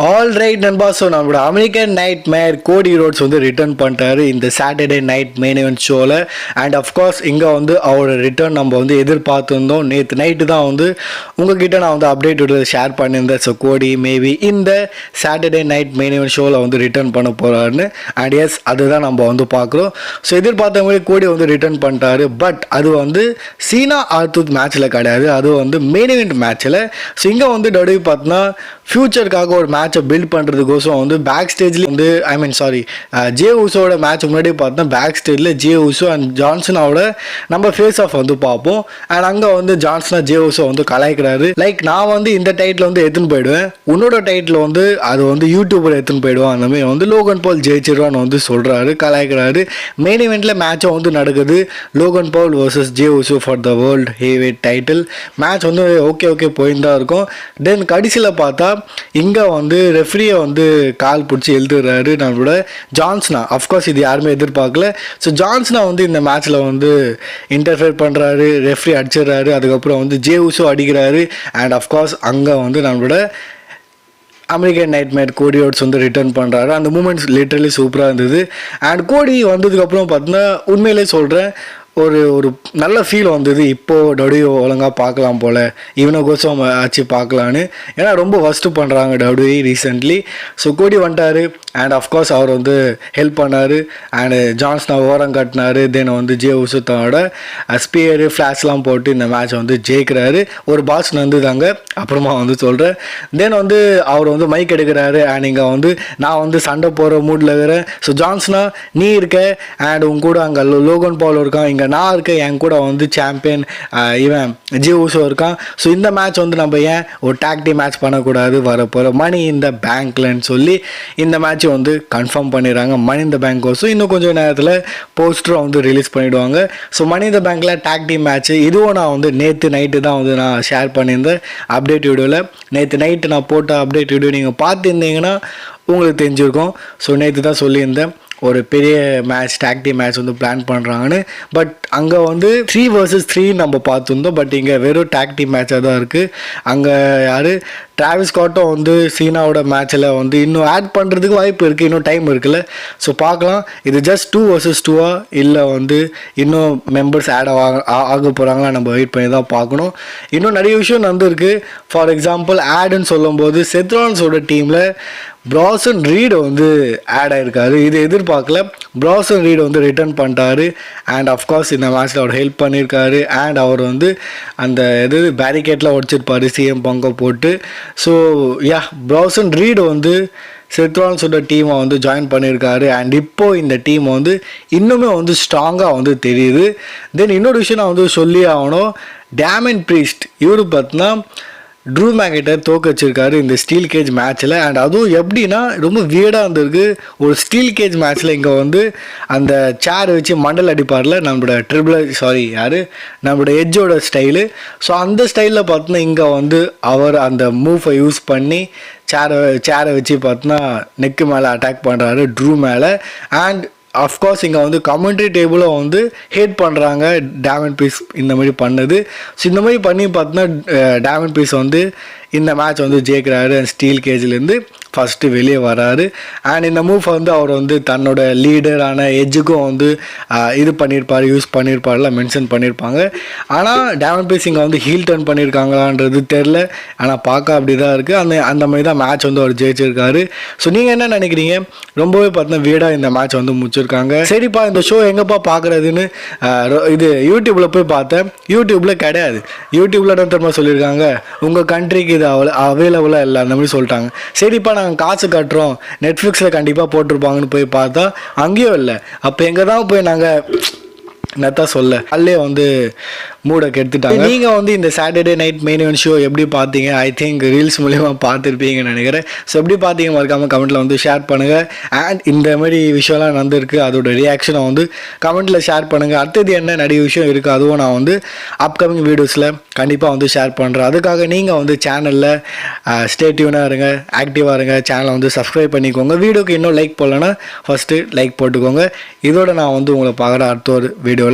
All right நண்பா. So நம்மளோட American night மேர் கோடி ரோட்ஸ் வந்து ரிட்டர்ன் பண்ணிட்டாரு இந்த சாட்டர்டே நைட் மெயின் இவென்ட் ஷோவில். அண்ட் அஃப்கோர்ஸ் இங்கே வந்து அவரோட ரிட்டர்ன் நம்ம வந்து எதிர்பார்த்துருந்தோம். நேற்று நைட்டு தான் வந்து உங்ககிட்ட நான் வந்து அப்டேட் ஷேர் பண்ணியிருந்தேன். ஸோ கோடி மேபி இந்த சாட்டர்டே நைட் மெயின் இவென்ட் ஷோவில் வந்து ரிட்டர்ன் பண்ண போகிறாருன்னு. அண்ட் எஸ், அதுதான் நம்ம வந்து பார்க்குறோம். ஸோ எதிர்பார்த்த மாதிரி கோடி வந்து ரிட்டர்ன் பண்ணிட்டாரு. பட் அது வந்து சீனா ஆர்த்தூத் மேட்ச்சில் கிடையாது, அது வந்து மெயின் இவென்ட் மேட்ச்சில். ஸோ இங்கே வந்து டபிள்யூ பார்த்தோன்னா ஃபியூச்சருக்காக ஒரு மேட்சை பில்ட் பண்ணுறதுக்கோசம் வந்து பேக் ஸ்டேஜ்லேயே வந்து ஜே ஊசோட மேட்ச் முன்னாடி பார்த்தோன்னா பேக் ஸ்டேஜில் ஜே ஊசோ அண்ட் ஜான்சனாவோட நம்ம ஃபேஸ் ஆஃப் வந்து பார்ப்போம். அண்ட் அங்கே வந்து ஜான்சனா ஜே ஊசோ வந்து கலாய்க்கிறாரு. லைக் நான் வந்து இந்த டைட்டில் வந்து எடுத்துன்னு போயிடுவேன், உன்னோட டைட்டில் வந்து அது வந்து யூடியூபர் எடுத்துன்னு போயிடுவான், அந்த மாதிரி வந்து லோகன் பால் ஜெயிச்சிருவான்னு வந்து சொல்கிறாரு, கலாய்க்கிறாரு. மெயின் இவெண்ட்டில் மேட்சும் வந்து நடக்குது. Logan ball versus J Uso for the world heavyweight title match வந்து ஓகே போயின்னு தான் இருக்கும். தென் கடைசியில் பார்த்தா இங்கே வந்து ரெஃப்ரியை வந்து கால் பிடிச்சி எழுதுறாரு நம்மளோட ஜான்சனா. அஃப்கோர்ஸ் இது யாருமே எதிர்பார்க்கல. ஸோ ஜான்சனா வந்து இந்த மேட்ச்சில் வந்து இன்டர்ஃபியர் பண்ணுறாரு, ரெஃப்ரி அடிச்சிடுறாரு, அதுக்கப்புறம் வந்து ஜே ஊசோ அடிக்கிறாரு. அண்ட் அஃப்கோர்ஸ் அங்கே வந்து நம்மளோட அமெரிக்கன் நைட்மேர் கோடி ரோட்ஸ் வந்து ரிட்டர்ன் பண்ணுறாரு. அந்த மூமெண்ட்ஸ் லிட்டரலி சூப்பராக இருந்தது. அண்ட் கோடி வந்ததுக்கப்புறம் பார்த்தீங்கன்னா உண்மையிலே சொல்கிறேன், ஒரு ஒரு நல்ல ஃபீல் வந்தது. இப்போது டபிள்யூ ஒழுங்காக பார்க்கலாம் போல், இவனை கோசம் ஆச்சு பார்க்கலான்னு. ஏன்னா ரொம்ப ஃபஸ்ட்டு பண்ணுறாங்க டபிள்யூ ரீசெண்ட்லி. ஸோ கோடி வந்துட்டார். அண்ட் அஃப்கோர்ஸ் அவர் வந்து ஹெல்ப் பண்ணார். அண்டு ஜான்சனா ஓரம் கட்டினார். தென் வந்து ஜே உசுத்தோட ஸ்பியர் ஃப்ளாஷ்லாம் போட்டு இந்த மேட்ச் வந்து ஜெயிக்கிறாரு. ஒரு பாஸ் வந்துதாங்க, அப்புறமா வந்து சொல்கிறேன். தென் வந்து அவர் வந்து மைக் எடுக்கிறாரு. அண்ட் இங்கே வந்து நான் வந்து சண்டை போகிற மூடில் இருக்கிறேன். ஸோ ஜான்சனா நீ இருக்க, அண்ட் உங்க கூட அங்கே லோகன் பால் இருக்கான், இங்கே நான் இருக்கேன், என் கூட வந்து சாம்பியன் இவன் ஜே ஊசோ இருக்கான். ஸோ இந்த மேட்ச் வந்து நம்ம ஏன் ஒரு டாக் டீம் மேட்ச் பண்ணக்கூடாது, வரப்போகிற மணி இந்த பேங்க்லன்னு சொல்லி இந்த மேட்ச் வந்து கன்ஃபார்ம் பண்ணிடுறாங்க. மணி இந்த பேங்க் கோசம் இன்னும் கொஞ்சம் நேரத்தில் போஸ்டரை வந்து ரிலீஸ் பண்ணிவிடுவாங்க. ஸோ மணி இந்த பேங்க்கில் டாக் டீம் மேட்ச் இதுவும் நான் வந்து நேற்று நைட்டு தான் வந்து நான் ஷேர் பண்ணியிருந்தேன் அப்டேட் வீடியோவில். நேற்று நைட்டு நான் போட்ட அப்டேட் வீடியோ நீங்கள் பார்த்துருந்தீங்கன்னா உங்களுக்கு தெரிஞ்சிருக்கும். ஸோ நேற்று தான் சொல்லியிருந்தேன் ஒரு பெரிய மேட்ச் டாக் டீம் மேட்ச் வந்து பிளான் பண்ணுறாங்கன்னு. பட் அங்கே வந்து 3 vs 3 நம்ம பார்த்துருந்தோம். பட் இங்கே வெறும் டாக் டீம் மேட்சாக தான் இருக்குது. அங்கே யார் டிராவிஸ் ஸ்காட்டும் வந்து சீனாவோட மேட்ச்சில் வந்து இன்னும் ஆட் பண்ணுறதுக்கு வாய்ப்பு இருக்குது, இன்னும் டைம் இருக்குல்ல. ஸோ பார்க்கலாம், இது ஜஸ்ட் 2 vs 2 இல்லை வந்து இன்னும் மெம்பர்ஸ் ஆட் ஆக போகிறாங்களா, நம்ம வெயிட் பண்ணி தான் பார்க்கணும். இன்னும் நிறைய விஷயம் நடந்துருக்கு. ஃபார் எக்ஸாம்பிள் ஆடுன்னு சொல்லும்போது செத்ரான்ஸோட டீமில் ப்ராசன் ரீட் வந்து ஆட் ஆகிருக்காரு. இது எதிர்பார்க்கல. ப்ராசன் ரீட் வந்து ரிட்டர்ன் பண்ணிட்டாரு. அண்ட் அஃப்கோர்ஸ் இந்த மேட்ச்சில் அவர் ஹெல்ப் பண்ணியிருக்காரு. அண்ட் அவர் வந்து அந்த பேரிகேட்லாம் உடச்சிருப்பார் சிஎம் பங்கை போட்டு. ஸோ ப்ராசன் ரீட் வந்து செத்ரான்ஸோட டீமை வந்து ஜாயின் பண்ணியிருக்காரு. அண்ட் இப்போது இந்த டீம் வந்து இன்னுமே வந்து ஸ்ட்ராங்காக வந்து தெரியுது. தென் இன்னொரு விஷயம் நான் வந்து சொல்லி ஆகணும். டேமன் ப்ரீஸ்ட் இவர் பார்த்தினா ட்ரூ மேக்கிட்டர் தோக்க வச்சிருக்காரு இந்த ஸ்டீல் கேஜ் மேட்ச்சில். அண்ட் அதுவும் எப்படின்னா ரொம்ப வியர்டாக இருந்திருக்கு. ஒரு ஸ்டீல் கேஜ் மேட்ச்சில் இங்கே வந்து அந்த சேர் வச்சு மண்டல் அடிப்பார்ல நம்மளோட எட்ஜோட ஸ்டைலு. ஸோ அந்த ஸ்டைலில் பார்த்தோன்னா இங்கே வந்து அவர் அந்த மூவை யூஸ் பண்ணி சேரை வச்சு பார்த்தோன்னா நெக்கு மேலே அட்டாக் பண்ணுறாரு ட்ரூ மேலே. அண்ட் அஃப்கோர்ஸ் இங்கே வந்து கமெண்ட்ரி டேபிளும் வந்து ஹேட் பண்ணுறாங்க டேமன் பீஸ் இந்த மாதிரி பண்ணது. ஸோ இந்த மாதிரி பண்ணி பார்த்தோன்னா டேமன் பீஸ் வந்து இந்த மேட்ச் வந்து ஜெயிக்கிறாரு. அண்ட் ஸ்டீல் கேஜ்லேருந்து ஃபஸ்ட்டு வெளியே வராரு. அண்ட் இந்த மூவ் வந்து அவர் வந்து தன்னோட லீடரான எஜ்ஜுக்கும் வந்து இது பண்ணியிருப்பார், யூஸ் பண்ணியிருப்பார்ல, மென்ஷன் பண்ணியிருப்பாங்க. ஆனால் டேமன் பீஸ் இங்கே வந்து ஹீல் டர்ன் பண்ணியிருக்காங்களான்றது தெரில. ஆனால் பார்க்க அப்படி தான் இருக்குது. அந்த மாதிரி தான் மேட்ச் வந்து அவர் ஜெயிச்சிருக்காரு. ஸோ நீங்கள் என்ன நினைக்கிறீங்க? ரொம்பவே பார்த்தீங்கன்னா வீடாக இந்த மேட்ச் வந்து முடிச்சிருக்காங்க. சரிப்பா, இந்த ஷோ எங்கேப்பா பார்க்குறதுன்னு இது யூடியூப்பில் போய் பார்த்தேன். யூடியூப்பில் கிடையாது. யூடியூப்பில் என்ன தெரியுமா சொல்லியிருக்காங்க, உங்கள் கண்ட்ரிக்கு இது அவைலபிளாக இல்லை அந்த மாதிரி சொல்லிட்டாங்க. சரிப்பா நாங்கள் காசு கட்டுறோம், நெட்ஃப்ளிக்ஸில் கண்டிப்பாக போட்டிருப்பாங்கன்னு போய் பார்த்தா அங்கேயும் இல்லை. அப்போ எங்கே தான் போய் நாங்கள் நெத்தான் சொல்ல அல்லே வந்து மூடை கெடுத்துட்டாங்க. நீங்கள் வந்து இந்த Saturday night main event show எப்படி பார்த்தீங்க? ஐ திங்க் ரீல்ஸ் மூலிமா பார்த்துருப்பீங்கன்னு நினைக்கிறேன். ஸோ எப்படி பார்த்தீங்க மறக்காமல் கமெண்ட்டில் வந்து ஷேர் பண்ணுங்கள். அண்ட் இந்த மாதிரி விஷயம்லாம் நடந்திருக்கு, அதோட ரியாக்ஷனை வந்து கமெண்ட்டில் ஷேர் பண்ணுங்கள். அடுத்தது என்ன நிறைய விஷயம் இருக்குது, அதுவும் நான் வந்து அப்கமிங் வீடியோஸில் கண்டிப்பாக வந்து ஷேர் பண்ணுறேன். அதுக்காக நீங்கள் வந்து சேனலில் ஸ்டே டியூனாக இருங்க, ஆக்டிவாக இருங்க, சேனலை வந்து சப்ஸ்கிரைப் பண்ணிக்கோங்க. வீடியோக்கு இன்னும் லைக் போடலன்னா ஃபஸ்ட்டு லைக் போட்டுக்கோங்க. இதோட நான் வந்து உங்களை பார்க்குற அடுத்த ஒரு வீடியோவில்